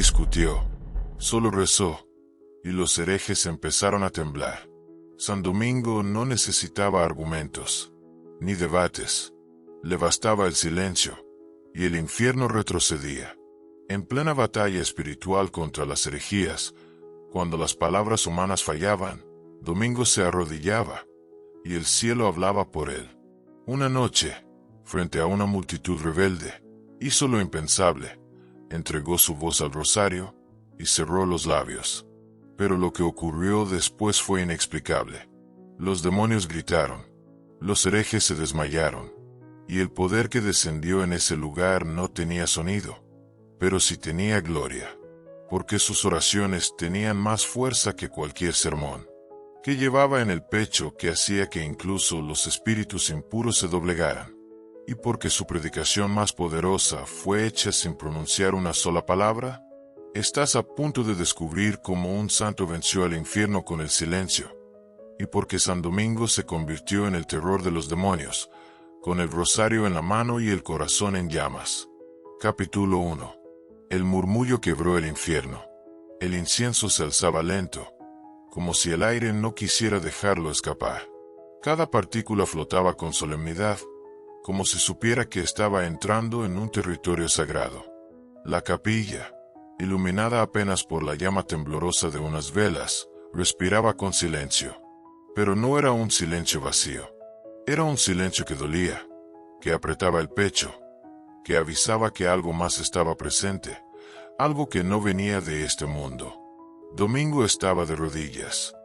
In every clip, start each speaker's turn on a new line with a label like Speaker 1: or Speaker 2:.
Speaker 1: discutió, solo rezó, y los herejes empezaron a temblar. San Domingo no necesitaba argumentos, ni debates. Le bastaba el silencio, y el infierno retrocedía. En plena batalla espiritual contra las herejías, cuando las palabras humanas fallaban, Domingo se arrodillaba, y el cielo hablaba por él. Una noche, frente a una multitud rebelde, hizo lo impensable, entregó su voz al rosario, y cerró los labios. Pero lo que ocurrió después fue inexplicable. Los demonios gritaron, los herejes se desmayaron, y el poder que descendió en ese lugar no tenía sonido, pero sí tenía gloria, porque sus oraciones tenían más fuerza que cualquier sermón que llevaba en el pecho, que hacía que incluso los espíritus impuros se doblegaran, y porque su predicación más poderosa fue hecha sin pronunciar una sola palabra. Estás a punto de descubrir cómo un santo venció al infierno con el silencio, y porque San Domingo se convirtió en el terror de los demonios, con el rosario en la mano y el corazón en llamas. Capítulo 1. El murmullo quebró el infierno. El incienso se alzaba lento, como si el aire no quisiera dejarlo escapar. Cada partícula flotaba con solemnidad, como si supiera que estaba entrando en un territorio sagrado. La capilla, iluminada apenas por la llama temblorosa de unas velas, respiraba con silencio. Pero no era un silencio vacío. Era un silencio que dolía, que apretaba el pecho, que avisaba que algo más estaba presente, algo que no venía de este mundo. Domingo estaba de rodillas.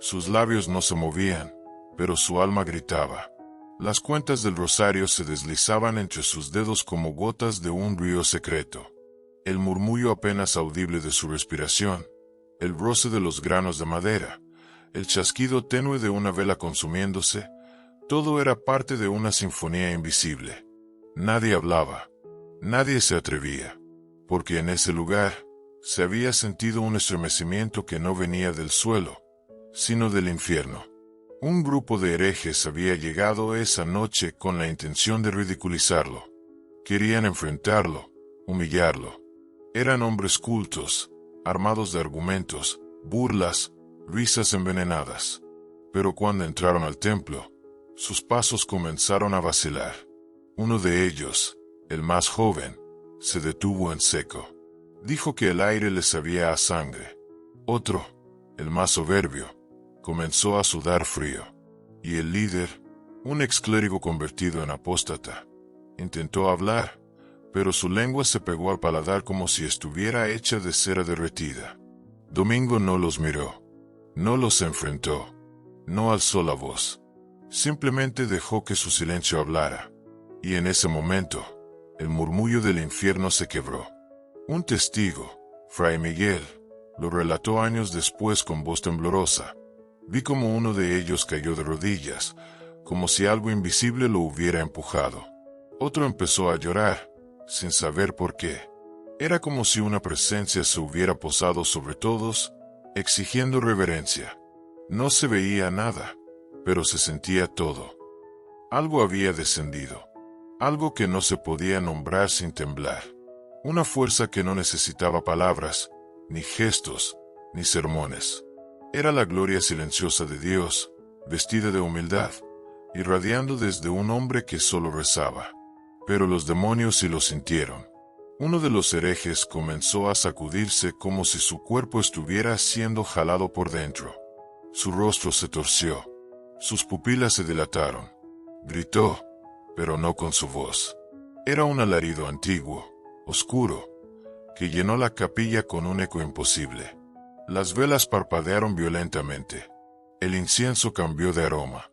Speaker 1: Sus labios no se movían, pero su alma gritaba. Las cuentas del rosario se deslizaban entre sus dedos como gotas de un río secreto. El murmullo apenas audible de su respiración, el roce de los granos de madera, el chasquido tenue de una vela consumiéndose, todo era parte de una sinfonía invisible. Nadie hablaba, nadie se atrevía, porque en ese lugar se había sentido un estremecimiento que no venía del suelo, sino del infierno. Un grupo de herejes había llegado esa noche con la intención de ridiculizarlo. Querían enfrentarlo, humillarlo. Eran hombres cultos, armados de argumentos, burlas, risas envenenadas. Pero cuando entraron al templo, sus pasos comenzaron a vacilar. Uno de ellos, el más joven, se detuvo en seco. Dijo que el aire le sabía a sangre. Otro, el más soberbio, comenzó a sudar frío. Y el líder, un exclérigo convertido en apóstata, intentó hablar, pero su lengua se pegó al paladar como si estuviera hecha de cera derretida. Domingo no los miró, no los enfrentó, no alzó la voz. Simplemente dejó que su silencio hablara. Y en ese momento, el murmullo del infierno se quebró. Un testigo, Fray Miguel, lo relató años después con voz temblorosa. Vi como uno de ellos cayó de rodillas, como si algo invisible lo hubiera empujado. Otro empezó a llorar, sin saber por qué. Era como si una presencia se hubiera posado sobre todos, exigiendo reverencia. No se veía nada, pero se sentía todo. Algo había descendido, algo que no se podía nombrar sin temblar. Una fuerza que no necesitaba palabras, ni gestos, ni sermones. Era la gloria silenciosa de Dios, vestida de humildad, irradiando desde un hombre que solo rezaba. Pero los demonios sí lo sintieron. Uno de los herejes comenzó a sacudirse como si su cuerpo estuviera siendo jalado por dentro. Su rostro se torció, sus pupilas se dilataron. Gritó, pero no con su voz. Era un alarido antiguo, oscuro, que llenó la capilla con un eco imposible. Las velas parpadearon violentamente. El incienso cambió de aroma.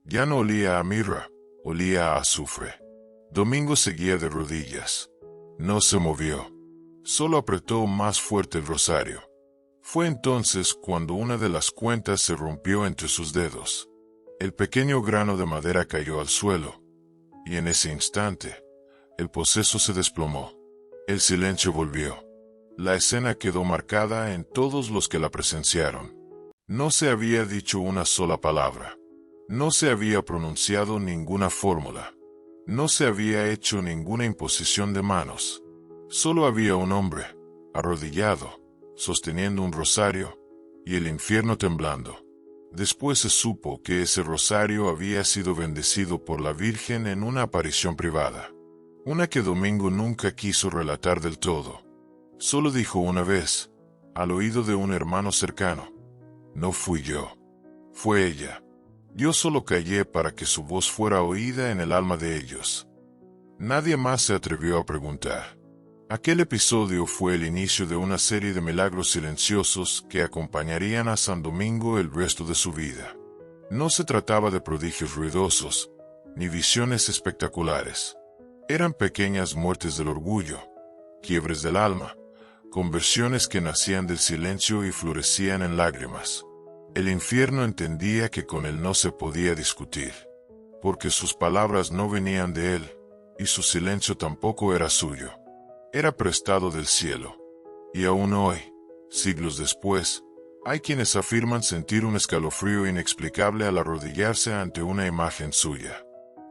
Speaker 1: Ya no olía a mirra, olía a azufre. Domingo seguía de rodillas. No se movió. Solo apretó más fuerte el rosario. Fue entonces cuando una de las cuentas se rompió entre sus dedos. El pequeño grano de madera cayó al suelo, y en ese instante, el poseso se desplomó. El silencio volvió. La escena quedó marcada en todos los que la presenciaron. No se había dicho una sola palabra. No se había pronunciado ninguna fórmula. No se había hecho ninguna imposición de manos. Solo había un hombre, arrodillado, sosteniendo un rosario, y el infierno temblando. Después se supo que ese rosario había sido bendecido por la Virgen en una aparición privada. Una que Domingo nunca quiso relatar del todo. Solo dijo una vez, al oído de un hermano cercano: "No fui yo. Fue ella. Yo solo callé para que su voz fuera oída en el alma de ellos". Nadie más se atrevió a preguntar. Aquel episodio fue el inicio de una serie de milagros silenciosos que acompañarían a San Domingo el resto de su vida. No se trataba de prodigios ruidosos, ni visiones espectaculares. Eran pequeñas muertes del orgullo, quiebres del alma, conversiones que nacían del silencio y florecían en lágrimas. El infierno entendía que con él no se podía discutir, porque sus palabras no venían de él, y su silencio tampoco era suyo. Era prestado del cielo. Y aún hoy, siglos después, hay quienes afirman sentir un escalofrío inexplicable al arrodillarse ante una imagen suya.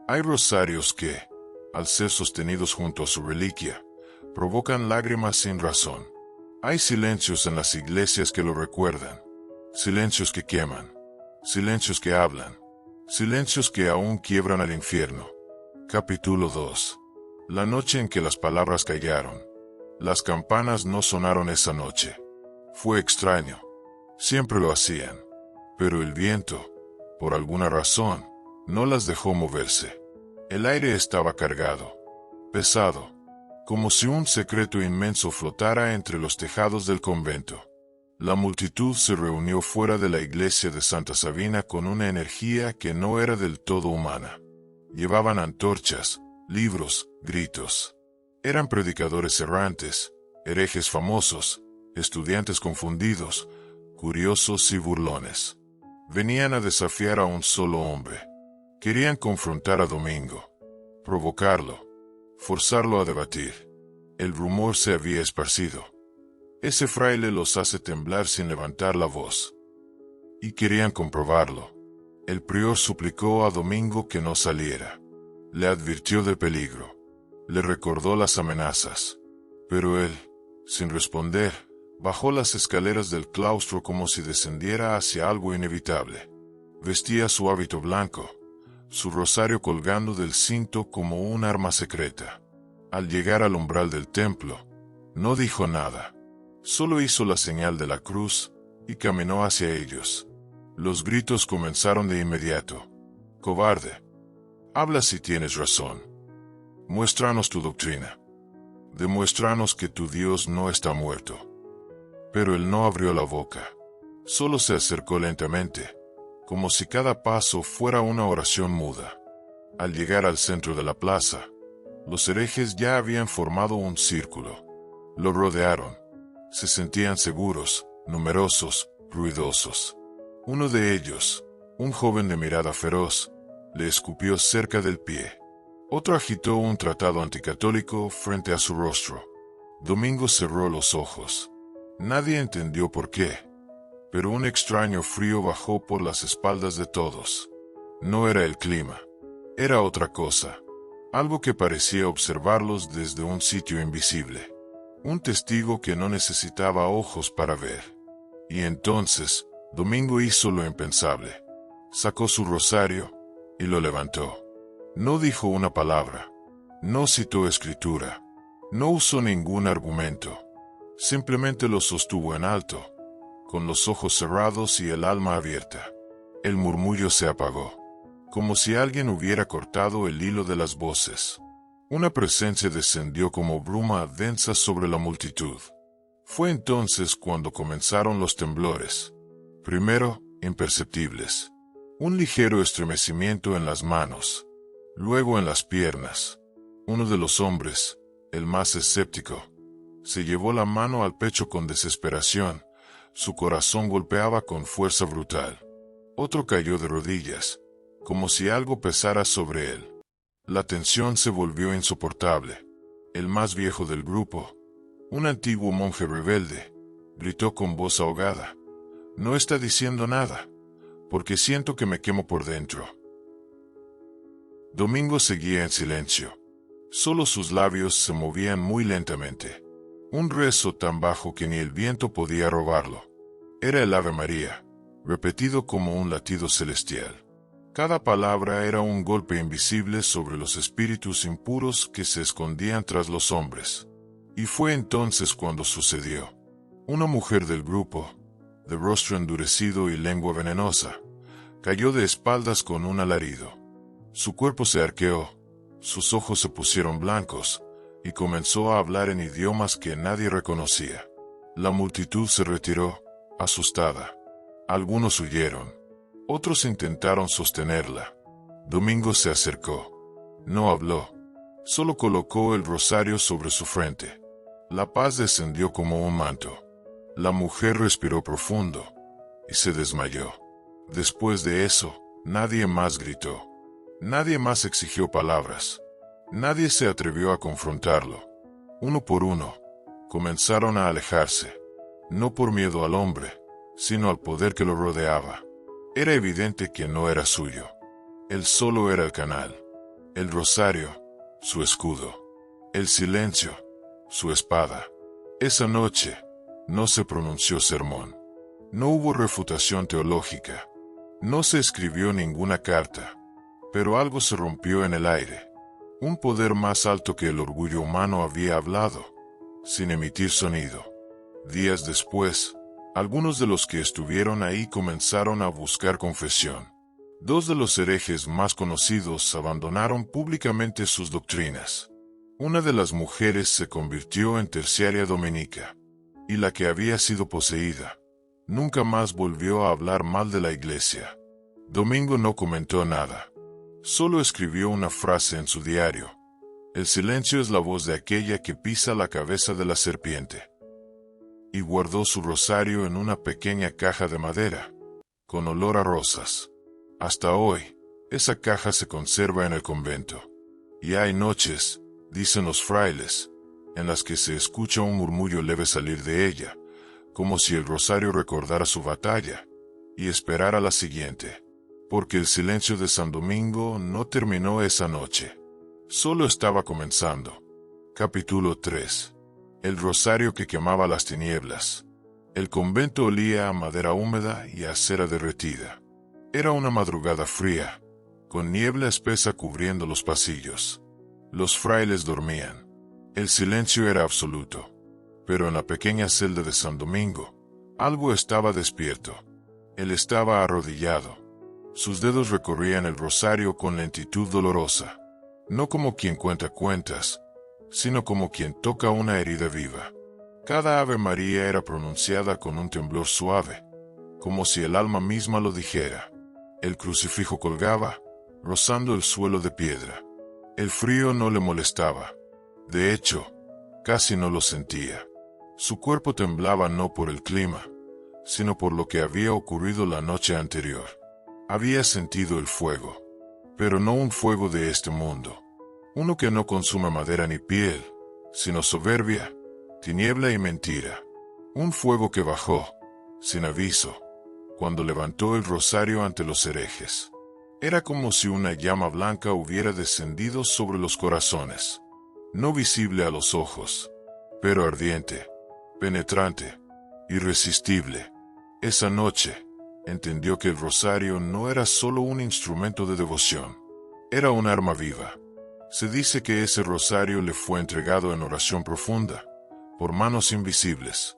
Speaker 1: Hay rosarios que, al ser sostenidos junto a su reliquia, provocan lágrimas sin razón. Hay silencios en las iglesias que lo recuerdan. Silencios que queman. Silencios que hablan. Silencios que aún quiebran al infierno. Capítulo 2. La noche en que las palabras callaron. Las campanas no sonaron esa noche. Fue extraño. Siempre lo hacían. Pero el viento, por alguna razón, no las dejó moverse. El aire estaba cargado. Pesado. Como si un secreto inmenso flotara entre los tejados del convento. La multitud se reunió fuera de la iglesia de Santa Sabina con una energía que no era del todo humana. Llevaban antorchas, libros, gritos. Eran predicadores errantes, herejes famosos, estudiantes confundidos, curiosos y burlones. Venían a desafiar a un solo hombre. Querían confrontar a Domingo, provocarlo, forzarlo a debatir. El rumor se había esparcido. Ese fraile los hace temblar sin levantar la voz. Y querían comprobarlo. El prior suplicó a Domingo que no saliera. Le advirtió del peligro. Le recordó las amenazas. Pero él, sin responder, bajó las escaleras del claustro como si descendiera hacia algo inevitable. Vestía su hábito blanco, su rosario colgando del cinto como un arma secreta. Al llegar al umbral del templo, no dijo nada. Solo hizo la señal de la cruz y caminó hacia ellos. Los gritos comenzaron de inmediato. «Cobarde. Habla si tienes razón. Muéstranos tu doctrina. Demuéstranos que tu Dios no está muerto». Pero él no abrió la boca. Solo se acercó lentamente, como si cada paso fuera una oración muda. Al llegar al centro de la plaza, los herejes ya habían formado un círculo. Lo rodearon. Se sentían seguros, numerosos, ruidosos. Uno de ellos, un joven de mirada feroz, le escupió cerca del pie. Otro agitó un tratado anticatólico frente a su rostro. Domingo cerró los ojos. Nadie entendió por qué, pero un extraño frío bajó por las espaldas de todos. No era el clima, era otra cosa, algo que parecía observarlos desde un sitio invisible. Un testigo que no necesitaba ojos para ver. Y entonces, Domingo hizo lo impensable. Sacó su rosario y lo levantó. No dijo una palabra. No citó escritura. No usó ningún argumento. Simplemente lo sostuvo en alto, con los ojos cerrados y el alma abierta. El murmullo se apagó, como si alguien hubiera cortado el hilo de las voces. Una presencia descendió como bruma densa sobre la multitud. Fue entonces cuando comenzaron los temblores. Primero, imperceptibles. Un ligero estremecimiento en las manos. Luego en las piernas. Uno de los hombres, el más escéptico, se llevó la mano al pecho con desesperación. Su corazón golpeaba con fuerza brutal. Otro cayó de rodillas, como si algo pesara sobre él. La tensión se volvió insoportable. El más viejo del grupo, un antiguo monje rebelde, gritó con voz ahogada: «No está diciendo nada, porque siento que me quemo por dentro». Domingo seguía en silencio. Solo sus labios se movían muy lentamente. Un rezo tan bajo que ni el viento podía robarlo. Era el Ave María, repetido como un latido celestial. Cada palabra era un golpe invisible sobre los espíritus impuros que se escondían tras los hombres. Y fue entonces cuando sucedió. Una mujer del grupo, de rostro endurecido y lengua venenosa, cayó de espaldas con un alarido. Su cuerpo se arqueó, sus ojos se pusieron blancos, y comenzó a hablar en idiomas que nadie reconocía. La multitud se retiró, asustada. Algunos huyeron. Otros intentaron sostenerla. Domingo se acercó. No habló. Solo colocó el rosario sobre su frente. La paz descendió como un manto. La mujer respiró profundo y se desmayó. Después de eso, nadie más gritó. Nadie más exigió palabras. Nadie se atrevió a confrontarlo. Uno por uno, comenzaron a alejarse. No por miedo al hombre, sino al poder que lo rodeaba. Era evidente que no era suyo. Él solo era el canal. El rosario, su escudo. El silencio, su espada. Esa noche, no se pronunció sermón. No hubo refutación teológica. No se escribió ninguna carta. Pero algo se rompió en el aire. Un poder más alto que el orgullo humano había hablado, sin emitir sonido. Días después, algunos de los que estuvieron ahí comenzaron a buscar confesión. Dos de los herejes más conocidos abandonaron públicamente sus doctrinas. Una de las mujeres se convirtió en terciaria dominica, y la que había sido poseída nunca más volvió a hablar mal de la iglesia. Domingo no comentó nada. Solo escribió una frase en su diario: el silencio es la voz de aquella que pisa la cabeza de la serpiente. Y guardó su rosario en una pequeña caja de madera, con olor a rosas. Hasta hoy, esa caja se conserva en el convento. Y hay noches, dicen los frailes, en las que se escucha un murmullo leve salir de ella, como si el rosario recordara su batalla, y esperara la siguiente. Porque el silencio de San Domingo no terminó esa noche. Solo estaba comenzando. Capítulo 3. El rosario que quemaba las tinieblas. El convento olía a madera húmeda y a cera derretida. Era una madrugada fría, con niebla espesa cubriendo los pasillos. Los frailes dormían. El silencio era absoluto. Pero en la pequeña celda de San Domingo, algo estaba despierto. Él estaba arrodillado. Sus dedos recorrían el rosario con lentitud dolorosa, no como quien cuenta cuentas, sino como quien toca una herida viva. Cada Ave María era pronunciada con un temblor suave, como si el alma misma lo dijera. El crucifijo colgaba, rozando el suelo de piedra. El frío no le molestaba. De hecho, casi no lo sentía. Su cuerpo temblaba no por el clima, sino por lo que había ocurrido la noche anterior. Había sentido el fuego, pero no un fuego de este mundo. Uno que no consume madera ni piel, sino soberbia, tiniebla y mentira. Un fuego que bajó, sin aviso, cuando levantó el rosario ante los herejes. Era como si una llama blanca hubiera descendido sobre los corazones. No visible a los ojos, pero ardiente, penetrante, irresistible. Esa noche, entendió que el rosario no era solo un instrumento de devoción. Era un arma viva. Se dice que ese rosario le fue entregado en oración profunda, por manos invisibles.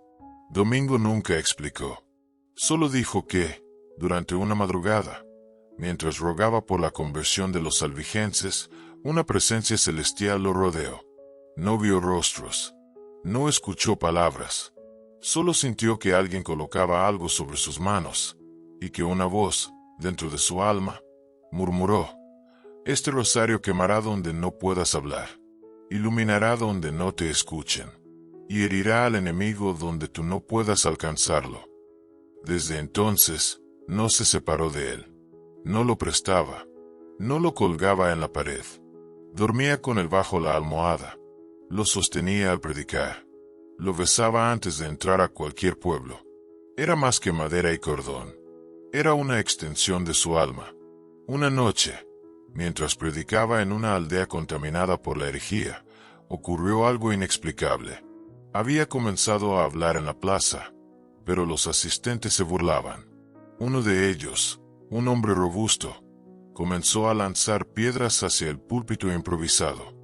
Speaker 1: Domingo nunca explicó. Solo dijo que, durante una madrugada, mientras rogaba por la conversión de los albigenses, una presencia celestial lo rodeó. No vio rostros. No escuchó palabras. Solo sintió que alguien colocaba algo sobre sus manos, y que una voz, dentro de su alma, murmuró: este rosario quemará donde no puedas hablar, iluminará donde no te escuchen, y herirá al enemigo donde tú no puedas alcanzarlo. Desde entonces, no se separó de él. No lo prestaba. No lo colgaba en la pared. Dormía con él bajo la almohada. Lo sostenía al predicar. Lo besaba antes de entrar a cualquier pueblo. Era más que madera y cordón. Era una extensión de su alma. Una noche, mientras predicaba en una aldea contaminada por la herejía, ocurrió algo inexplicable. Había comenzado a hablar en la plaza, pero los asistentes se burlaban. Uno de ellos, un hombre robusto, comenzó a lanzar piedras hacia el púlpito improvisado.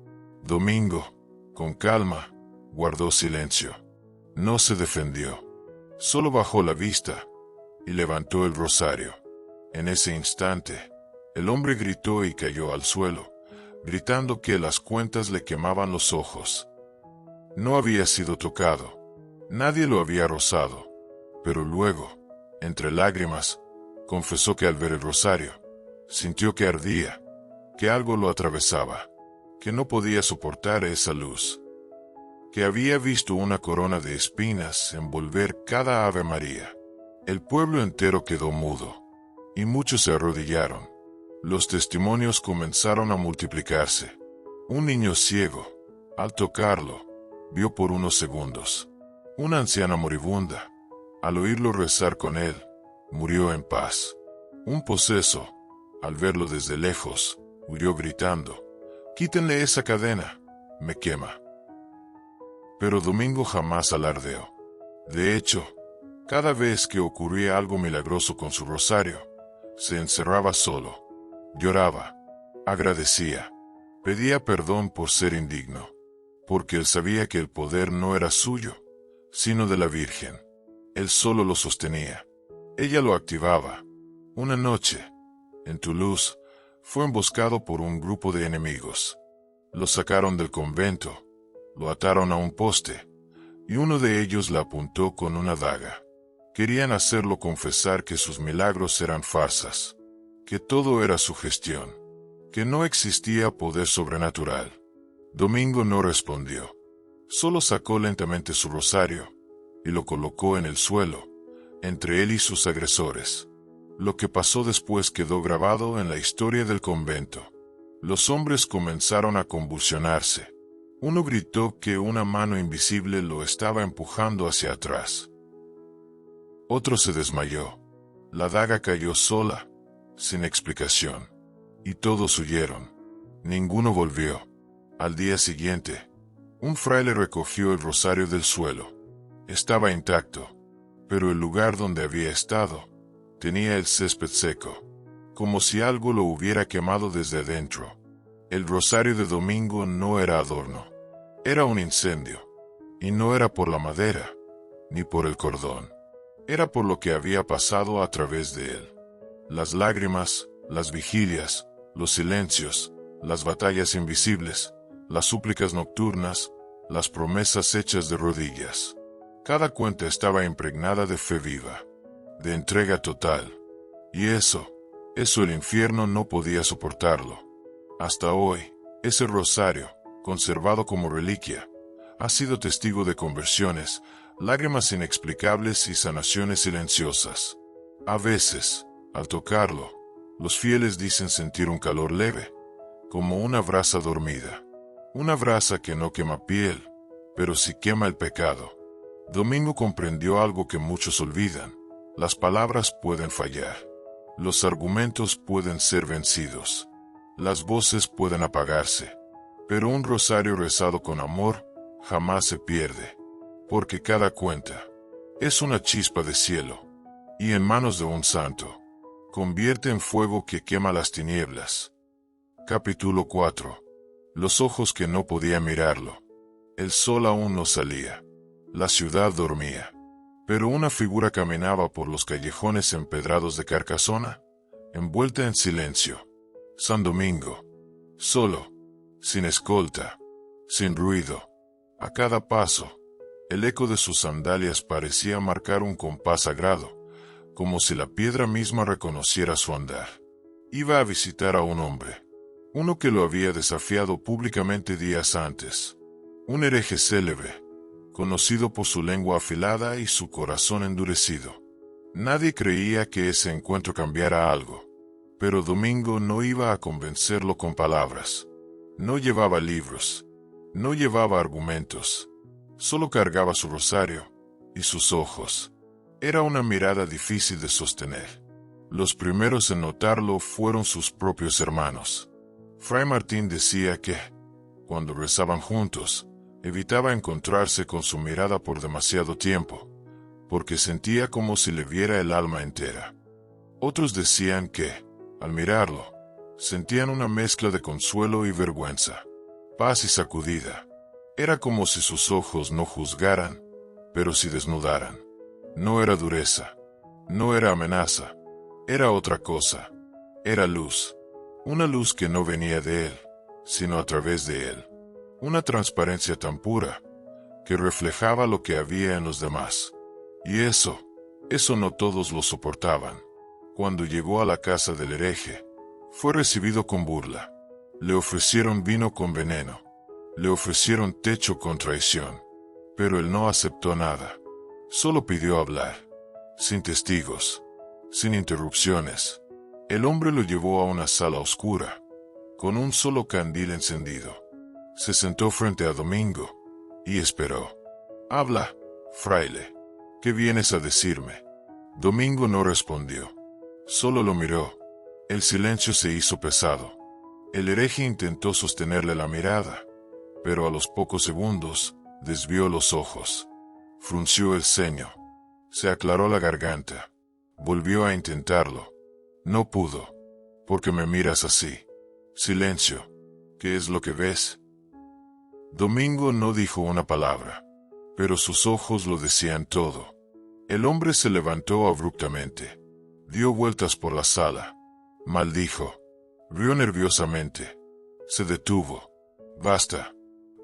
Speaker 1: Domingo, con calma, guardó silencio. No se defendió. Solo bajó la vista y levantó el rosario. En ese instante, el hombre gritó y cayó al suelo, gritando que las cuentas le quemaban los ojos. No había sido tocado. Nadie lo había rozado. Pero luego, entre lágrimas, confesó que al ver el rosario, sintió que ardía, que algo lo atravesaba, que no podía soportar esa luz, que había visto una corona de espinas envolver cada Ave María. El pueblo entero quedó mudo, y muchos se arrodillaron. Los testimonios comenzaron a multiplicarse. Un niño ciego, al tocarlo, vio por unos segundos. Una anciana moribunda, al oírlo rezar con él, murió en paz. Un poseso, al verlo desde lejos, huyó gritando: «¡Quítenle esa cadena! ¡Me quema!». Pero Domingo jamás alardeó. De hecho, cada vez que ocurría algo milagroso con su rosario, se encerraba solo, lloraba, agradecía, pedía perdón por ser indigno, porque él sabía que el poder no era suyo, sino de la Virgen. Él solo lo sostenía. Ella lo activaba. Una noche, en Toulouse, fue emboscado por un grupo de enemigos. Lo sacaron del convento, lo ataron a un poste, y uno de ellos le apuntó con una daga. Querían hacerlo confesar que sus milagros eran farsas, que todo era sugestión, que no existía poder sobrenatural. Domingo no respondió. Solo sacó lentamente su rosario y lo colocó en el suelo, entre él y sus agresores. Lo que pasó después quedó grabado en la historia del convento. Los hombres comenzaron a convulsionarse. Uno gritó que una mano invisible lo estaba empujando hacia atrás. Otro se desmayó. La daga cayó sola, sin explicación. Y todos huyeron. Ninguno volvió. Al día siguiente, un fraile recogió el rosario del suelo. Estaba intacto, pero el lugar donde había estado tenía el césped seco, como si algo lo hubiera quemado desde adentro. El rosario de Domingo no era adorno, era un incendio, y no era por la madera, ni por el cordón. Era por lo que había pasado a través de él. Las lágrimas, las vigilias, los silencios, las batallas invisibles, las súplicas nocturnas, las promesas hechas de rodillas. Cada cuenta estaba impregnada de fe viva, de entrega total. Y eso el infierno no podía soportarlo. Hasta hoy, ese rosario, conservado como reliquia, ha sido testigo de conversiones, lágrimas inexplicables y sanaciones silenciosas. A veces, al tocarlo, los fieles dicen sentir un calor leve, como una brasa dormida. Una brasa que no quema piel, pero sí quema el pecado. Domingo comprendió algo que muchos olvidan. Las palabras pueden fallar. Los argumentos pueden ser vencidos. Las voces pueden apagarse. Pero un rosario rezado con amor jamás se pierde. Porque cada cuenta es una chispa de cielo. Y en manos de un santo, convierte en fuego que quema las tinieblas. Capítulo 4. Los ojos que no podían mirarlo. El sol aún no salía. La ciudad dormía. Pero una figura caminaba por los callejones empedrados de Carcasona, envuelta en silencio. San Domingo. Solo. Sin escolta. Sin ruido. A cada paso, el eco de sus sandalias parecía marcar un compás sagrado, como si la piedra misma reconociera su andar. Iba a visitar a un hombre. Uno que lo había desafiado públicamente días antes. Un hereje célebre, conocido por su lengua afilada y su corazón endurecido. Nadie creía que ese encuentro cambiara algo, pero Domingo no iba a convencerlo con palabras. No llevaba libros, no llevaba argumentos, solo cargaba su rosario y sus ojos. Era una mirada difícil de sostener. Los primeros en notarlo fueron sus propios hermanos. Fray Martín decía que, cuando rezaban juntos, Evitaba encontrarse con su mirada por demasiado tiempo, porque sentía como si le viera el alma entera. Otros decían que, al mirarlo, sentían una mezcla de consuelo y vergüenza, paz y sacudida. Era como si sus ojos no juzgaran, pero sí desnudaran. No era dureza, no era amenaza, era otra cosa. Era luz, una luz que no venía de él, sino a través de él. Una transparencia tan pura, que reflejaba lo que había en los demás. Y eso no todos lo soportaban. Cuando llegó a la casa del hereje, fue recibido con burla. Le ofrecieron vino con veneno. Le ofrecieron techo con traición. Pero él no aceptó nada. Solo pidió hablar. Sin testigos. Sin interrupciones. El hombre lo llevó a una sala oscura, con un solo candil encendido. Se sentó frente a Domingo y esperó. «Habla, fraile. ¿Qué vienes a decirme?» Domingo no respondió. Solo lo miró. El silencio se hizo pesado. El hereje intentó sostenerle la mirada, pero a los pocos segundos desvió los ojos. Frunció el ceño. Se aclaró la garganta. Volvió a intentarlo. No pudo. «¿Por qué me miras así?» «Silencio. ¿Qué es lo que ves?» Domingo no dijo una palabra, pero sus ojos lo decían todo. El hombre se levantó abruptamente. Dio vueltas por la sala. Maldijo. Rió nerviosamente. Se detuvo. «Basta.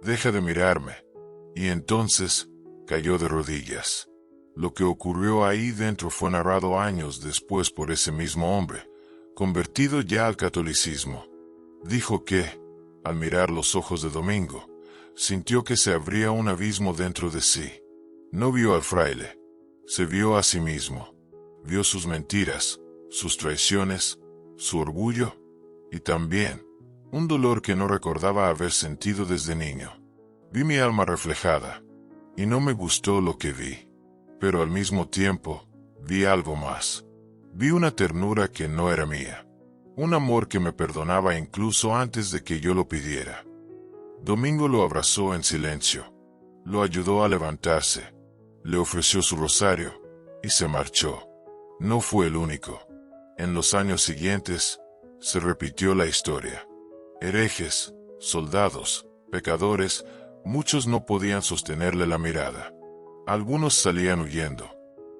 Speaker 1: Deja de mirarme». Y entonces cayó de rodillas. Lo que ocurrió ahí dentro fue narrado años después por ese mismo hombre, convertido ya al catolicismo. Dijo que, al mirar los ojos de Domingo, sintió que se abría un abismo dentro de sí. No vio al fraile. Se vio a sí mismo. Vio sus mentiras, sus traiciones, su orgullo, y también un dolor que no recordaba haber sentido desde niño. Vi mi alma reflejada, y no me gustó lo que vi. Pero al mismo tiempo, vi algo más. Vi una ternura que no era mía. Un amor que me perdonaba incluso antes de que yo lo pidiera. Domingo lo abrazó en silencio. Lo ayudó a levantarse. Le ofreció su rosario, y se marchó. No fue el único. En los años siguientes, se repitió la historia. Herejes, soldados, pecadores, muchos no podían sostenerle la mirada. Algunos salían huyendo,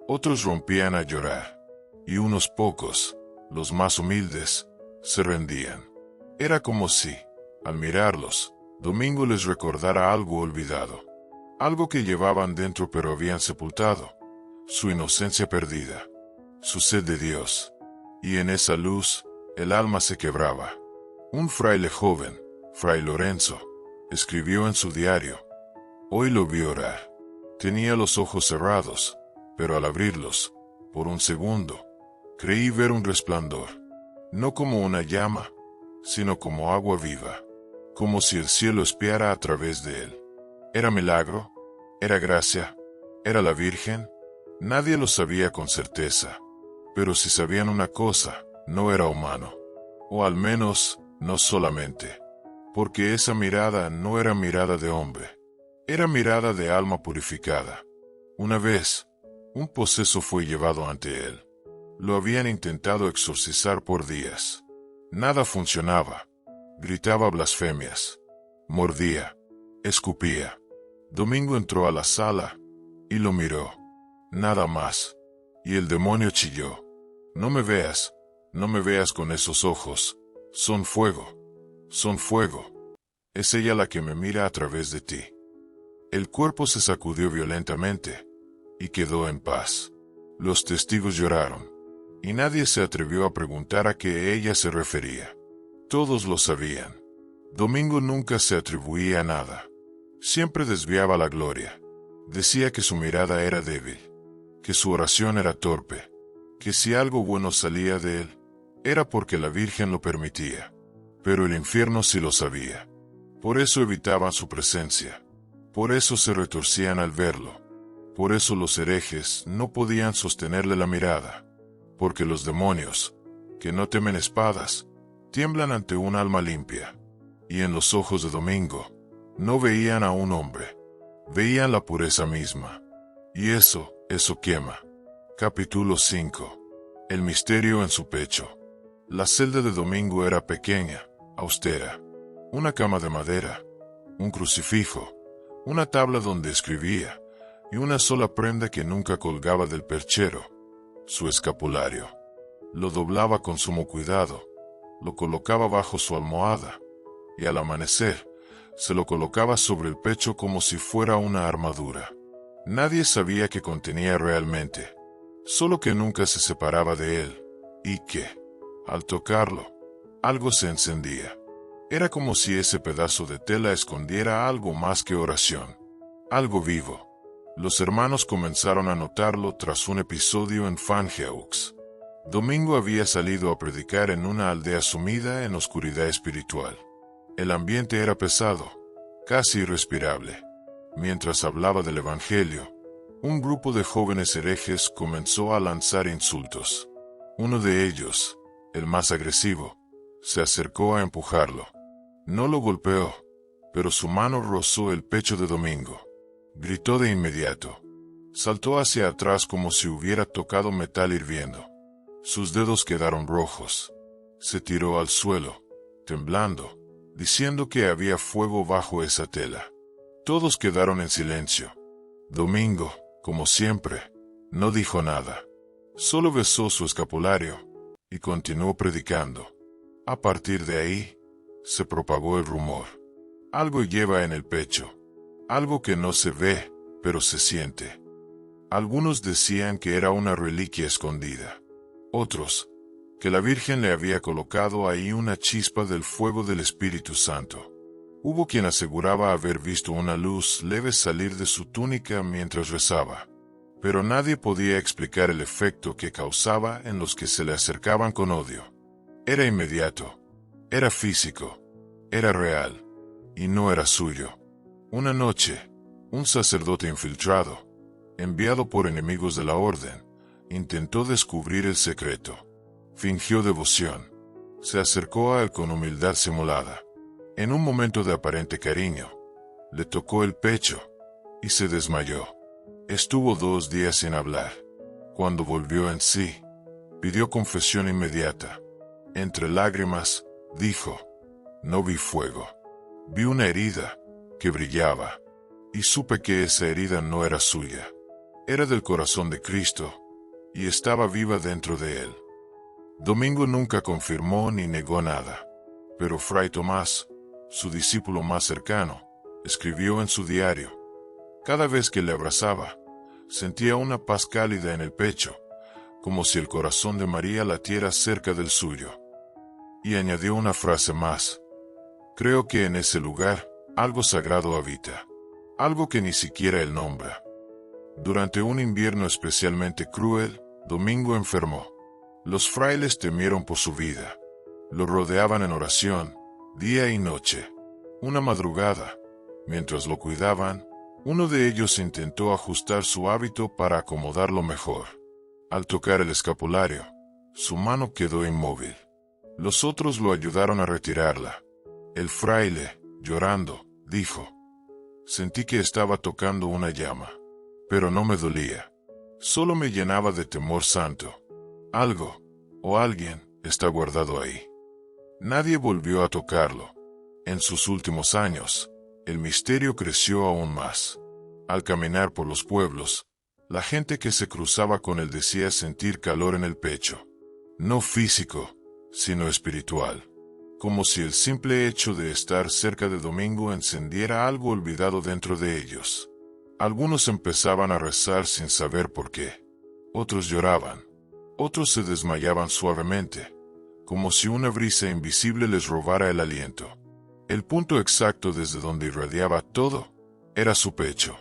Speaker 1: otros rompían a llorar, y unos pocos, los más humildes, se rendían. Era como si, al mirarlos, Domingo les recordara algo olvidado, algo que llevaban dentro pero habían sepultado, su inocencia perdida, su sed de Dios, y en esa luz, el alma se quebraba. Un fraile joven, Fray Lorenzo, escribió en su diario: «Hoy lo vi orar. Tenía los ojos cerrados, pero al abrirlos, por un segundo, creí ver un resplandor, no como una llama, sino como agua viva, como si el cielo espiara a través de él. ¿Era milagro? ¿Era gracia? ¿Era la Virgen? Nadie lo sabía con certeza, pero si sabían una cosa, no era humano, o al menos, no solamente, porque esa mirada no era mirada de hombre. Era mirada de alma purificada. Una vez, un poseso fue llevado ante él. Lo habían intentado exorcizar por días. Nada funcionaba. Gritaba blasfemias. Mordía. Escupía. Domingo entró a la sala y lo miró. Nada más. Y el demonio chilló: «No me veas. No me veas con esos ojos. Son fuego. Son fuego. Es ella la que me mira a través de ti». El cuerpo se sacudió violentamente y quedó en paz. Los testigos lloraron, y nadie se atrevió a preguntar a qué ella se refería. Todos lo sabían. Domingo nunca se atribuía nada. Siempre desviaba la gloria. Decía que su mirada era débil, que su oración era torpe, que si algo bueno salía de él, era porque la Virgen lo permitía. Pero el infierno sí lo sabía. Por eso evitaban su presencia. Por eso se retorcían al verlo. Por eso los herejes no podían sostenerle la mirada. Porque los demonios, que no temen espadas, tiemblan ante un alma limpia. Y en los ojos de Domingo, No veían a un hombre, veían la pureza misma. Y eso quema. Capítulo 5. El misterio en su pecho. La celda de Domingo era pequeña, austera. Una cama de madera, un crucifijo, una tabla donde escribía, y una sola prenda que nunca colgaba del perchero, su escapulario. Lo doblaba con sumo cuidado, lo colocaba bajo su almohada, y al amanecer, se lo colocaba sobre el pecho como si fuera una armadura. Nadie sabía qué contenía realmente, solo que nunca se separaba de él, y que, al tocarlo, algo se encendía. Era como si ese pedazo de tela escondiera algo más que oración, algo vivo. Los hermanos comenzaron a notarlo tras un episodio en Fanjeux. Domingo había salido a predicar en una aldea sumida en oscuridad espiritual. El ambiente era pesado, casi irrespirable. Mientras hablaba del Evangelio, un grupo de jóvenes herejes comenzó a lanzar insultos. Uno de ellos, el más agresivo, se acercó a empujarlo. No lo golpeó, pero su mano rozó el pecho de Domingo. Gritó de inmediato. Saltó hacia atrás como si hubiera tocado metal hirviendo. Sus dedos quedaron rojos. Se tiró al suelo, temblando, diciendo que había fuego bajo esa tela. Todos quedaron en silencio. Domingo, como siempre, no dijo nada. Solo besó su escapulario y continuó predicando. A partir de ahí, se propagó el rumor. Algo lleva en el pecho. Algo que no se ve, pero se siente. Algunos decían que era una reliquia escondida. Otros, que la Virgen le había colocado ahí una chispa del fuego del Espíritu Santo. Hubo quien aseguraba haber visto una luz leve salir de su túnica mientras rezaba. Pero nadie podía explicar el efecto que causaba en los que se le acercaban con odio. Era inmediato, era físico, era real, y no era suyo. Una noche, un sacerdote infiltrado, enviado por enemigos de la orden, intentó descubrir el secreto. Fingió devoción. Se acercó a él con humildad simulada. En un momento de aparente cariño, le tocó el pecho y se desmayó. Estuvo 2 días sin hablar. Cuando volvió en sí, pidió confesión inmediata. Entre lágrimas, dijo: no vi fuego. Vi una herida que brillaba, y supe que esa herida no era suya. Era del corazón de Cristo, y estaba viva dentro de él. Domingo nunca confirmó ni negó nada, pero Fray Tomás, su discípulo más cercano, escribió en su diario: cada vez que le abrazaba, sentía una paz cálida en el pecho, como si el corazón de María latiera cerca del suyo. Y añadió una frase más: creo que en ese lugar, algo sagrado habita, algo que ni siquiera él nombra. Durante un invierno especialmente cruel, Domingo enfermó. Los frailes temieron por su vida. Lo rodeaban en oración, día y noche. Una madrugada, mientras lo cuidaban, uno de ellos intentó ajustar su hábito para acomodarlo mejor. Al tocar el escapulario, su mano quedó inmóvil. Los otros lo ayudaron a retirarla. El fraile, llorando, dijo: sentí que estaba tocando una llama, pero no me dolía. Solo me llenaba de temor santo. Algo, o alguien, está guardado ahí. Nadie volvió a tocarlo. En sus últimos años, el misterio creció aún más. Al caminar por los pueblos, la gente que se cruzaba con él decía sentir calor en el pecho. No físico, sino espiritual. Como si el simple hecho de estar cerca de Domingo encendiera algo olvidado dentro de ellos. Algunos empezaban a rezar sin saber por qué. Otros lloraban. Otros se desmayaban suavemente, como si una brisa invisible les robara el aliento. El punto exacto desde donde irradiaba todo era su pecho.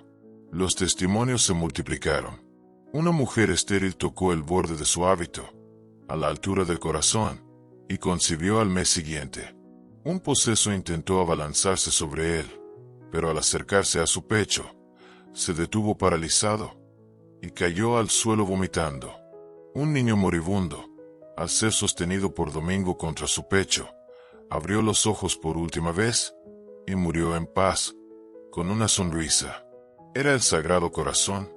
Speaker 1: Los testimonios se multiplicaron. Una mujer estéril tocó el borde de su hábito, a la altura del corazón, y concibió al mes siguiente. Un poseso intentó abalanzarse sobre él, pero al acercarse a su pecho, se detuvo paralizado y cayó al suelo vomitando. Un niño moribundo, al ser sostenido por Domingo contra su pecho, abrió los ojos por última vez y murió en paz con una sonrisa. ¿Era el Sagrado Corazón?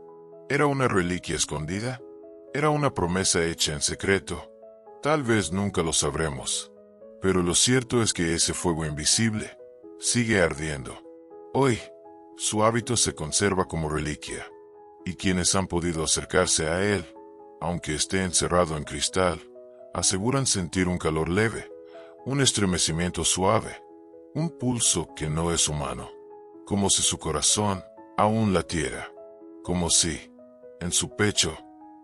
Speaker 1: ¿Era una reliquia escondida? ¿Era una promesa hecha en secreto? Tal vez nunca lo sabremos. Pero lo cierto es que ese fuego invisible sigue ardiendo. Hoy, su hábito se conserva como reliquia. Y quienes han podido acercarse a él, aunque esté encerrado en cristal, aseguran sentir un calor leve, un estremecimiento suave, un pulso que no es humano, como si su corazón aún latiera, como si, en su pecho,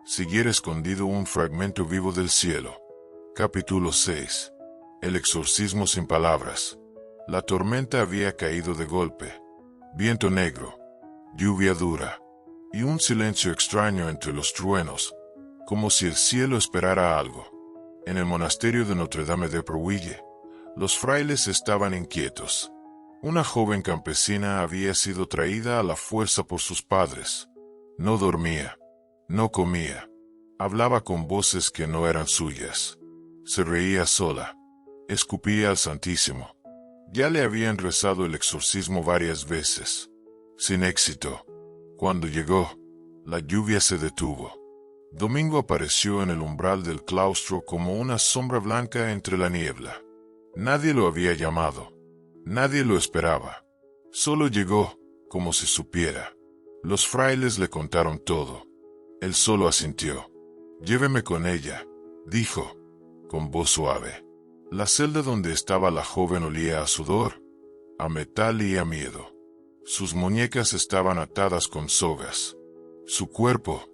Speaker 1: siguiera escondido un fragmento vivo del cielo. Capítulo 6. El exorcismo sin palabras. La tormenta había caído de golpe. Viento negro, lluvia dura, y un silencio extraño entre los truenos, como si el cielo esperara algo. En el monasterio de Notre-Dame de Prouille, los frailes estaban inquietos. Una joven campesina había sido traída a la fuerza por sus padres. No dormía, no comía, hablaba con voces que no eran suyas. Se reía sola, escupía al Santísimo. Ya le habían rezado el exorcismo varias veces, sin éxito. Cuando llegó, la lluvia se detuvo. Domingo apareció en el umbral del claustro como una sombra blanca entre la niebla. Nadie lo había llamado. Nadie lo esperaba. Solo llegó, como si supiera. Los frailes le contaron todo. Él solo asintió. «Lléveme con ella», dijo, con voz suave. La celda donde estaba la joven olía a sudor, a metal y a miedo. Sus muñecas estaban atadas con sogas. Su cuerpo,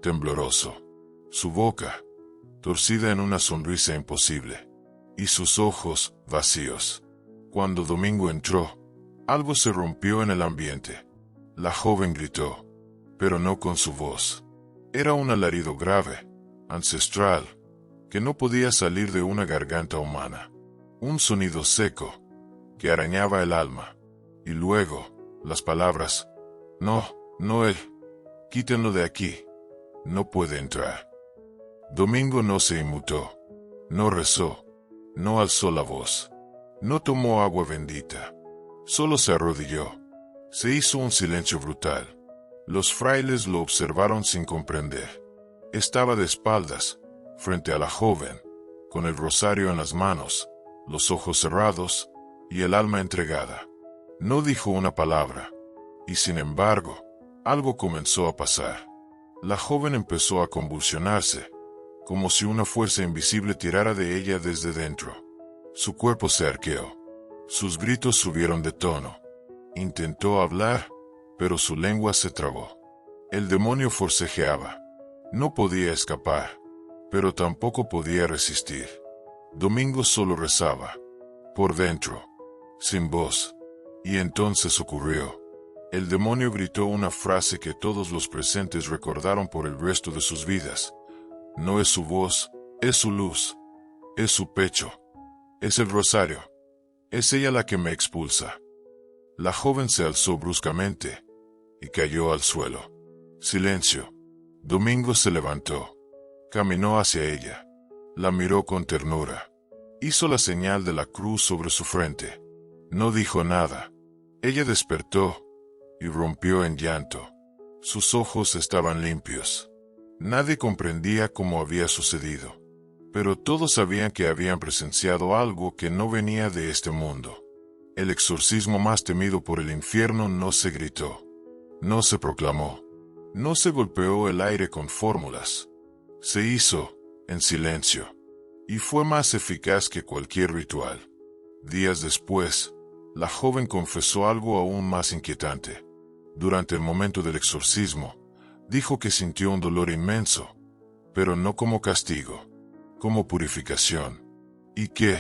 Speaker 1: tembloroso. Su boca, torcida en una sonrisa imposible. Y sus ojos, vacíos. Cuando Domingo entró, algo se rompió en el ambiente. La joven gritó, pero no con su voz. Era un alarido grave, ancestral, que no podía salir de una garganta humana. Un sonido seco, que arañaba el alma. Y luego, las palabras, no él, quítenlo de aquí, no puede entrar. Domingo no se inmutó, no rezó, no alzó la voz, no tomó agua bendita, solo se arrodilló. Se hizo un silencio brutal. Los frailes lo observaron sin comprender. Estaba de espaldas, frente a la joven, con el rosario en las manos, los ojos cerrados y el alma entregada. No dijo una palabra, y sin embargo, algo comenzó a pasar. La joven empezó a convulsionarse, como si una fuerza invisible tirara de ella desde dentro. Su cuerpo se arqueó. Sus gritos subieron de tono. Intentó hablar, pero su lengua se trabó. El demonio forcejeaba. No podía escapar, pero tampoco podía resistir. Domingo solo rezaba, por dentro, sin voz. Y entonces ocurrió. El demonio gritó una frase que todos los presentes recordaron por el resto de sus vidas. No es su voz, es su luz, es su pecho, es el rosario, es ella la que me expulsa. La joven se alzó bruscamente y cayó al suelo. Silencio. Domingo se levantó, caminó hacia ella, la miró con ternura, hizo la señal de la cruz sobre su frente. No dijo nada. Ella despertó y rompió en llanto. Sus ojos estaban limpios. Nadie comprendía cómo había sucedido, pero todos sabían que habían presenciado algo que no venía de este mundo. El exorcismo más temido por el infierno no se gritó, no se proclamó, no se golpeó el aire con fórmulas. Se hizo en silencio, y fue más eficaz que cualquier ritual. Días después, la joven confesó algo aún más inquietante. Durante el momento del exorcismo, dijo que sintió un dolor inmenso, pero no como castigo, como purificación, y que,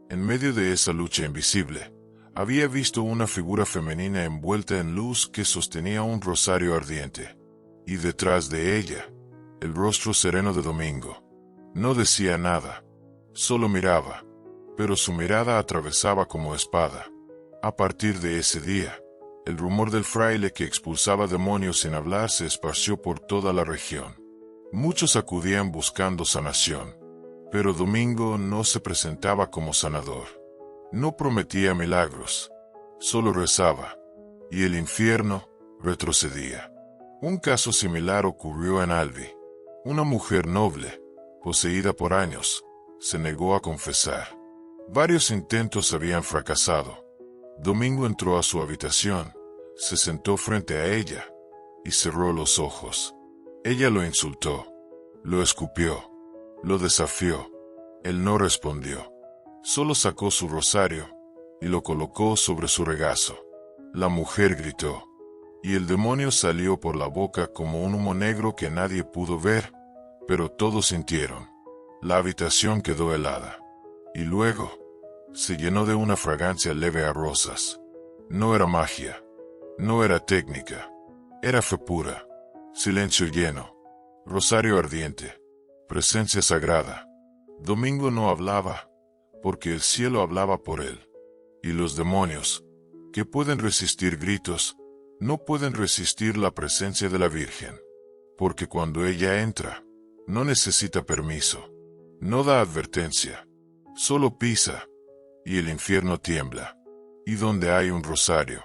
Speaker 1: en medio de esa lucha invisible, había visto una figura femenina envuelta en luz que sostenía un rosario ardiente, y detrás de ella, el rostro sereno de Domingo. No decía nada, solo miraba, pero su mirada atravesaba como espada. A partir de ese día, el rumor del fraile que expulsaba demonios sin hablar se esparció por toda la región. Muchos acudían buscando sanación, pero Domingo no se presentaba como sanador. No prometía milagros, solo rezaba, y el infierno retrocedía. Un caso similar ocurrió en Albi. Una mujer noble, poseída por años, se negó a confesar. Varios intentos habían fracasado. Domingo entró a su habitación, se sentó frente a ella y cerró los ojos. Ella lo insultó, lo escupió, lo desafió. Él no respondió. Solo sacó su rosario y lo colocó sobre su regazo. La mujer gritó, y el demonio salió por la boca como un humo negro que nadie pudo ver, pero todos sintieron. La habitación quedó helada. Y luego, se llenó de una fragancia leve a rosas. No era magia, no era técnica, era fe pura, silencio lleno, rosario ardiente, presencia sagrada. Domingo no hablaba, porque el cielo hablaba por él. Y los demonios, que pueden resistir gritos, no pueden resistir la presencia de la Virgen. Porque cuando ella entra, no necesita permiso, no da advertencia, solo pisa, y el infierno tiembla. Y donde hay un rosario,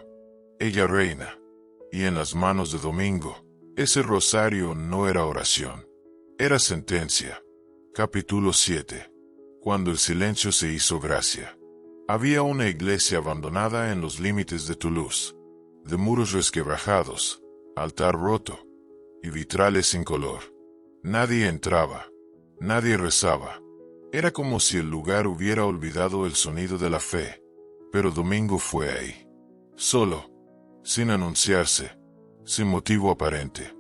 Speaker 1: ella reina. Y en las manos de Domingo, ese rosario no era oración, era sentencia. Capítulo 7. Cuando el silencio se hizo gracia. Había una iglesia abandonada en los límites de Toulouse, de muros resquebrajados, altar roto y vitrales sin color. Nadie entraba, nadie rezaba. Era como si el lugar hubiera olvidado el sonido de la fe. Pero Domingo fue ahí, solo, sin anunciarse, sin motivo aparente.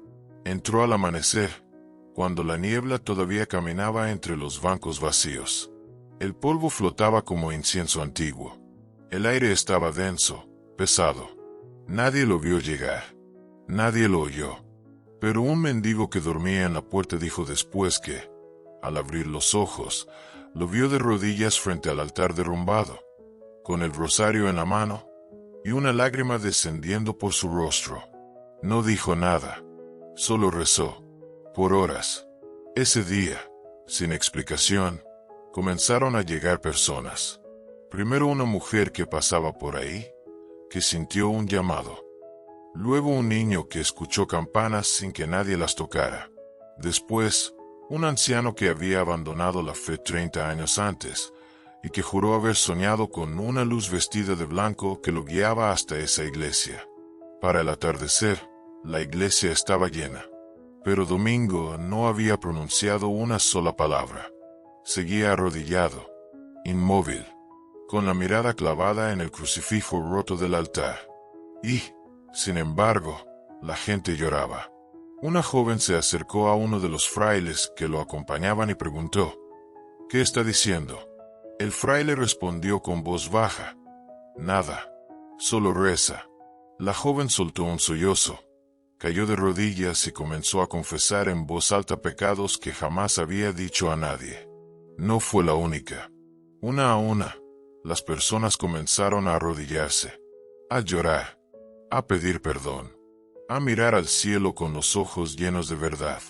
Speaker 1: Entró al amanecer, cuando la niebla todavía caminaba entre los bancos vacíos. El polvo flotaba como incienso antiguo. El aire estaba denso, pesado. Nadie lo vio llegar. Nadie lo oyó. Pero un mendigo que dormía en la puerta dijo después que, al abrir los ojos, lo vio de rodillas frente al altar derrumbado, con el rosario en la mano y una lágrima descendiendo por su rostro. No dijo nada, solo rezó. Por horas. Ese día, sin explicación, comenzaron a llegar personas. Primero una mujer que pasaba por ahí, que sintió un llamado. Luego un niño que escuchó campanas sin que nadie las tocara. Después, un anciano que había abandonado la fe 30 años antes, y que juró haber soñado con una luz vestida de blanco que lo guiaba hasta esa iglesia. Para el atardecer, la iglesia estaba llena. Pero Domingo no había pronunciado una sola palabra. Seguía arrodillado, inmóvil, con la mirada clavada en el crucifijo roto del altar. Y, sin embargo, la gente lloraba. Una joven se acercó a uno de los frailes que lo acompañaban y preguntó, ¿qué está diciendo? El fraile respondió con voz baja, nada, solo reza. La joven soltó un sollozo, cayó de rodillas y comenzó a confesar en voz alta pecados que jamás había dicho a nadie. No fue la única. Una a una, las personas comenzaron a arrodillarse, a llorar, a pedir perdón, a mirar al cielo con los ojos llenos de verdad.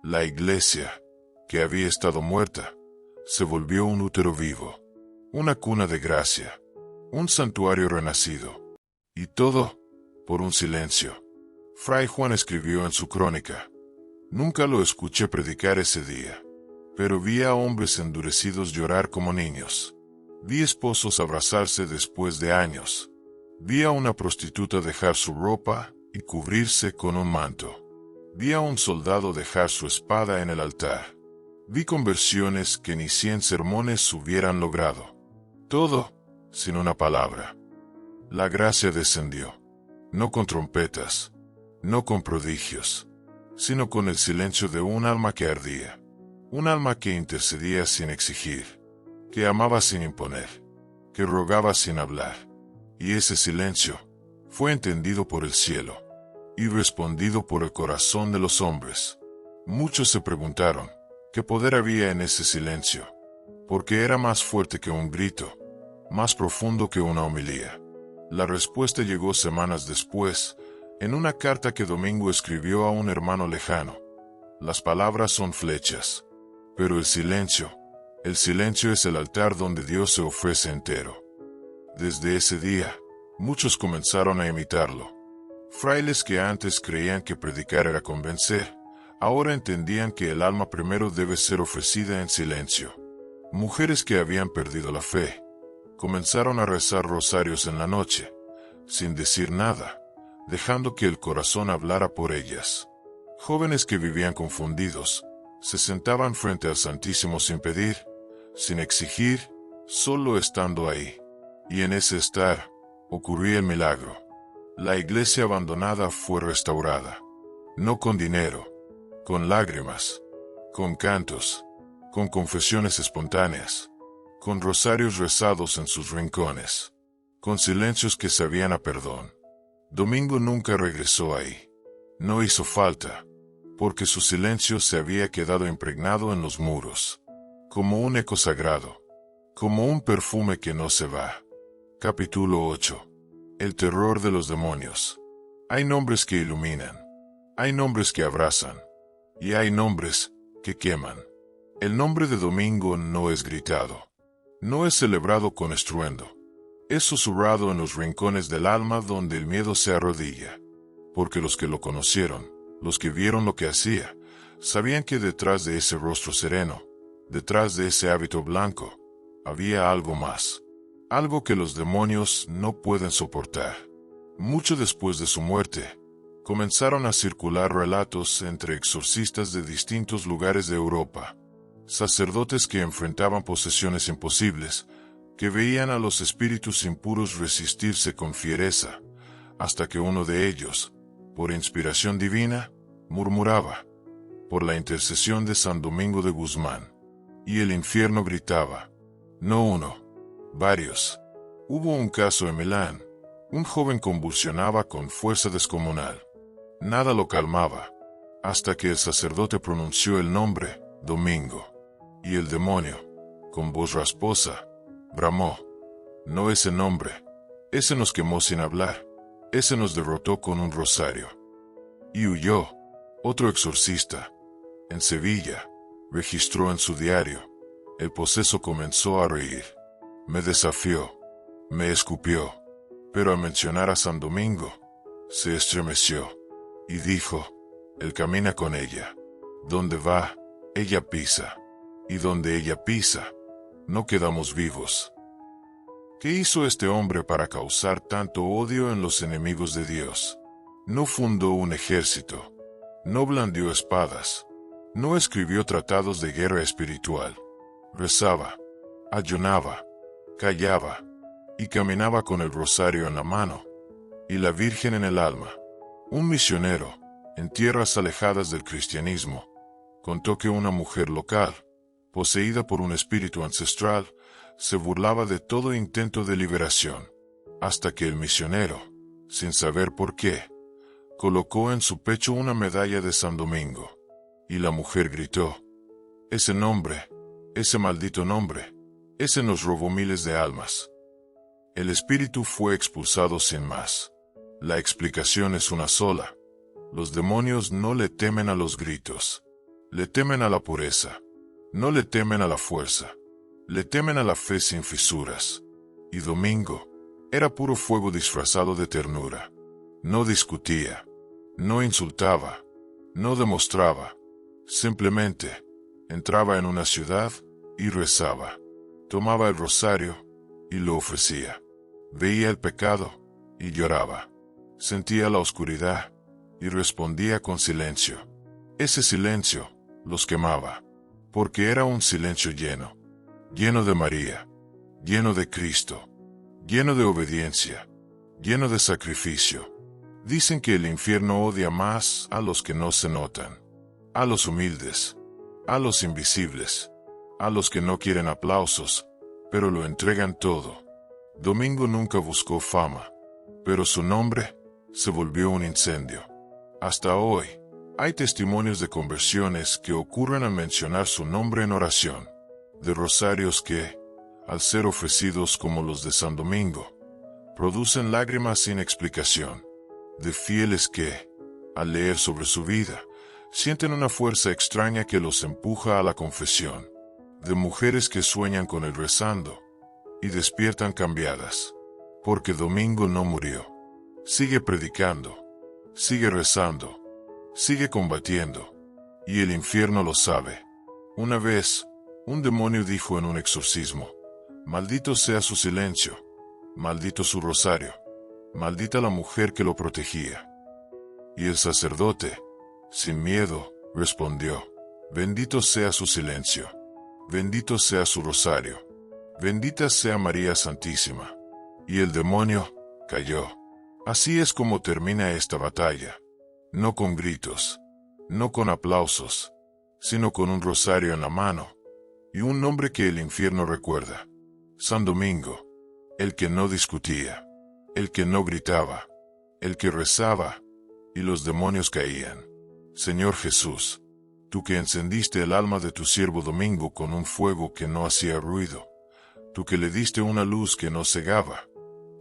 Speaker 1: La iglesia, que había estado muerta, se volvió un útero vivo, una cuna de gracia, un santuario renacido. Y todo, por un silencio. Fray Juan escribió en su crónica, nunca lo escuché predicar ese día, pero vi a hombres endurecidos llorar como niños. Vi esposos abrazarse después de años. Vi a una prostituta dejar su ropa y cubrirse con un manto. Vi a un soldado dejar su espada en el altar. Vi conversiones que ni 100 sermones hubieran logrado. Todo, sin una palabra. La gracia descendió, no con trompetas, no con prodigios, sino con el silencio de un alma que ardía, un alma que intercedía sin exigir, que amaba sin imponer, que rogaba sin hablar. Y ese silencio fue entendido por el cielo y respondido por el corazón de los hombres. Muchos se preguntaron, ¿qué poder había en ese silencio? Porque era más fuerte que un grito, más profundo que una homilía. La respuesta llegó semanas después, en una carta que Domingo escribió a un hermano lejano. Las palabras son flechas, pero el silencio es el altar donde Dios se ofrece entero. Desde ese día, Muchos comenzaron a imitarlo. Frailes que antes creían que predicar era convencer, ahora entendían que el alma primero debe ser ofrecida en silencio. Mujeres que habían perdido la fe comenzaron a rezar rosarios en la noche, sin decir nada, dejando que el corazón hablara por ellas. Jóvenes que vivían confundidos se sentaban frente al Santísimo sin pedir, sin exigir, solo estando ahí. Y en ese estar ocurría el milagro. La iglesia abandonada fue restaurada. No con dinero, con lágrimas, con cantos, con confesiones espontáneas, con rosarios rezados en sus rincones, con silencios que sabían a perdón. Domingo nunca regresó ahí. No hizo falta, porque su silencio se había quedado impregnado en los muros, como un eco sagrado, como un perfume que no se va. Capítulo 8. El terror de los demonios. Hay nombres que iluminan, hay nombres que abrazan, y hay nombres que queman. El nombre de Domingo no es gritado, no es celebrado con estruendo, es susurrado en los rincones del alma donde el miedo se arrodilla, porque los que lo conocieron, los que vieron lo que hacía, sabían que detrás de ese rostro sereno, detrás de ese hábito blanco, había algo más, algo que los demonios no pueden soportar. Mucho después de su muerte, comenzaron a circular relatos entre exorcistas de distintos lugares de Europa, sacerdotes que enfrentaban posesiones imposibles, que veían a los espíritus impuros resistirse con fiereza, hasta que uno de ellos, por inspiración divina, murmuraba, por la intercesión de San Domingo de Guzmán, y el infierno gritaba. No uno, varios. Hubo un caso en Milán. Un joven convulsionaba con fuerza descomunal. Nada lo calmaba, hasta que el sacerdote pronunció el nombre, Domingo. Y el demonio, con voz rasposa, bramó. No ese nombre. Ese nos quemó sin hablar. Ese nos derrotó con un rosario. Y huyó. Otro exorcista, en Sevilla, registró en su diario. El poseso comenzó a reír. Me desafió. Me escupió. Pero al mencionar a San Domingo, se estremeció. Y dijo, él camina con ella. Donde va, ella pisa. Y donde ella pisa, no quedamos vivos. ¿Qué hizo este hombre para causar tanto odio en los enemigos de Dios? No fundó un ejército. No blandió espadas. No escribió tratados de guerra espiritual. Rezaba, ayunaba, callaba, y caminaba con el rosario en la mano, y la Virgen en el alma. Un misionero, en tierras alejadas del cristianismo, contó que una mujer local, poseída por un espíritu ancestral, se burlaba de todo intento de liberación, hasta que el misionero, sin saber por qué, colocó en su pecho una medalla de San Domingo, y la mujer gritó, ese nombre, ese maldito nombre, ese nos robó miles de almas. El espíritu fue expulsado sin más. La explicación es una sola. Los demonios no le temen a los gritos, le temen a la pureza, no le temen a la fuerza, le temen a la fe sin fisuras. Y Domingo era puro fuego disfrazado de ternura. No discutía, no insultaba, no demostraba, simplemente entraba en una ciudad y rezaba, tomaba el rosario y lo ofrecía, veía el pecado y lloraba, sentía la oscuridad y respondía con silencio. Ese silencio los quemaba, porque era un silencio lleno, lleno de María, lleno de Cristo, lleno de obediencia, lleno de sacrificio. Dicen que el infierno odia más a los que no se notan, a los humildes, a los invisibles, a los que no quieren aplausos, pero lo entregan todo. Domingo nunca buscó fama, pero su nombre se volvió un incendio. Hasta hoy, hay testimonios de conversiones que ocurren al mencionar su nombre en oración, de rosarios que, al ser ofrecidos como los de San Domingo, producen lágrimas sin explicación, de fieles que, al leer sobre su vida, sienten una fuerza extraña que los empuja a la confesión, de mujeres que sueñan con él rezando y despiertan cambiadas, porque Domingo no murió. Sigue predicando, sigue rezando, sigue combatiendo, y el infierno lo sabe. Una vez, un demonio dijo en un exorcismo: maldito sea su silencio, maldito su rosario, maldita la mujer que lo protegía. Y el sacerdote, sin miedo, respondió: bendito sea su silencio, bendito sea su rosario, bendita sea María Santísima. Y el demonio cayó. Así es como termina esta batalla. No con gritos, no con aplausos, sino con un rosario en la mano y un nombre que el infierno recuerda: San Domingo, el que no discutía, el que no gritaba, el que rezaba, y los demonios caían. Señor Jesús, tú que encendiste el alma de tu siervo Domingo con un fuego que no hacía ruido, tú que le diste una luz que no cegaba,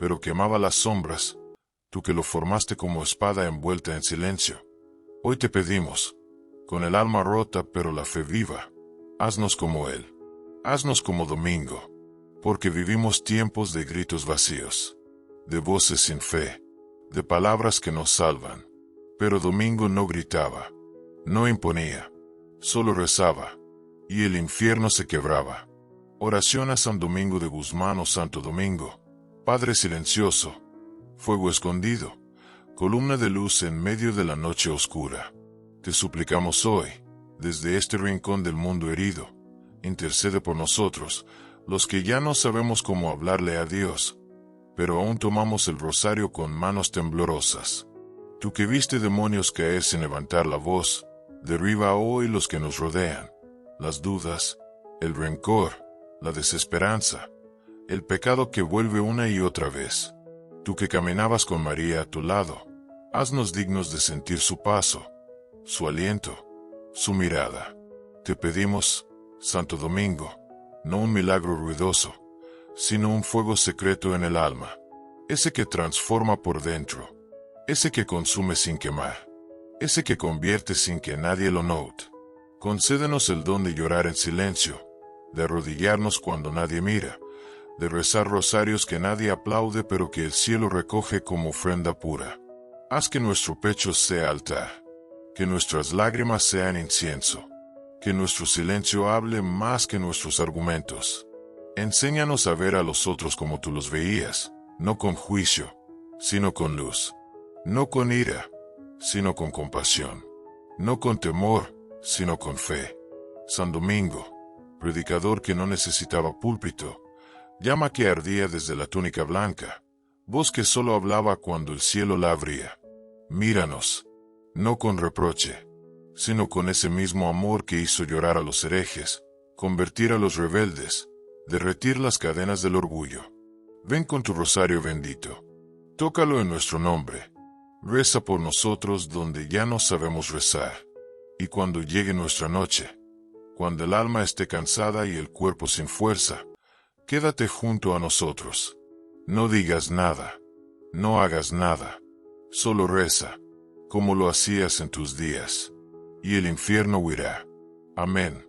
Speaker 1: pero quemaba las sombras, tú que lo formaste como espada envuelta en silencio, hoy te pedimos, con el alma rota pero la fe viva, haznos como él, haznos como Domingo, porque vivimos tiempos de gritos vacíos, de voces sin fe, de palabras que nos salvan. Pero Domingo no gritaba, no imponía, solo rezaba, y el infierno se quebraba. Oración a San Domingo de Guzmán o Santo Domingo, Padre silencioso, fuego escondido, columna de luz en medio de la noche oscura. Te suplicamos hoy, desde este rincón del mundo herido, intercede por nosotros, los que ya no sabemos cómo hablarle a Dios, pero aún tomamos el rosario con manos temblorosas. Tú que viste demonios caer sin levantar la voz, derriba hoy los que nos rodean, las dudas, el rencor, la desesperanza, el pecado que vuelve una y otra vez. Tú que caminabas con María a tu lado, haznos dignos de sentir su paso, su aliento, su mirada. Te pedimos, Santo Domingo, no un milagro ruidoso, sino un fuego secreto en el alma, ese que transforma por dentro, ese que consume sin quemar, ese que convierte sin que nadie lo note. Concédenos el don de llorar en silencio, de arrodillarnos cuando nadie mira, de rezar rosarios que nadie aplaude pero que el cielo recoge como ofrenda pura. Haz que nuestro pecho sea altar, que nuestras lágrimas sean incienso, que nuestro silencio hable más que nuestros argumentos. Enséñanos a ver a los otros como tú los veías, no con juicio, sino con luz. No con ira, sino con compasión. No con temor, sino con fe. San Domingo, predicador que no necesitaba púlpito, llama que ardía desde la túnica blanca, voz que solo hablaba cuando el cielo la abría. Míranos, no con reproche, sino con ese mismo amor que hizo llorar a los herejes, convertir a los rebeldes, derretir las cadenas del orgullo. Ven con tu rosario bendito, tócalo en nuestro nombre. Reza por nosotros donde ya no sabemos rezar. Y cuando llegue nuestra noche, cuando el alma esté cansada y el cuerpo sin fuerza, quédate junto a nosotros. No digas nada, no hagas nada, solo reza, como lo hacías en tus días, y el infierno huirá. Amén.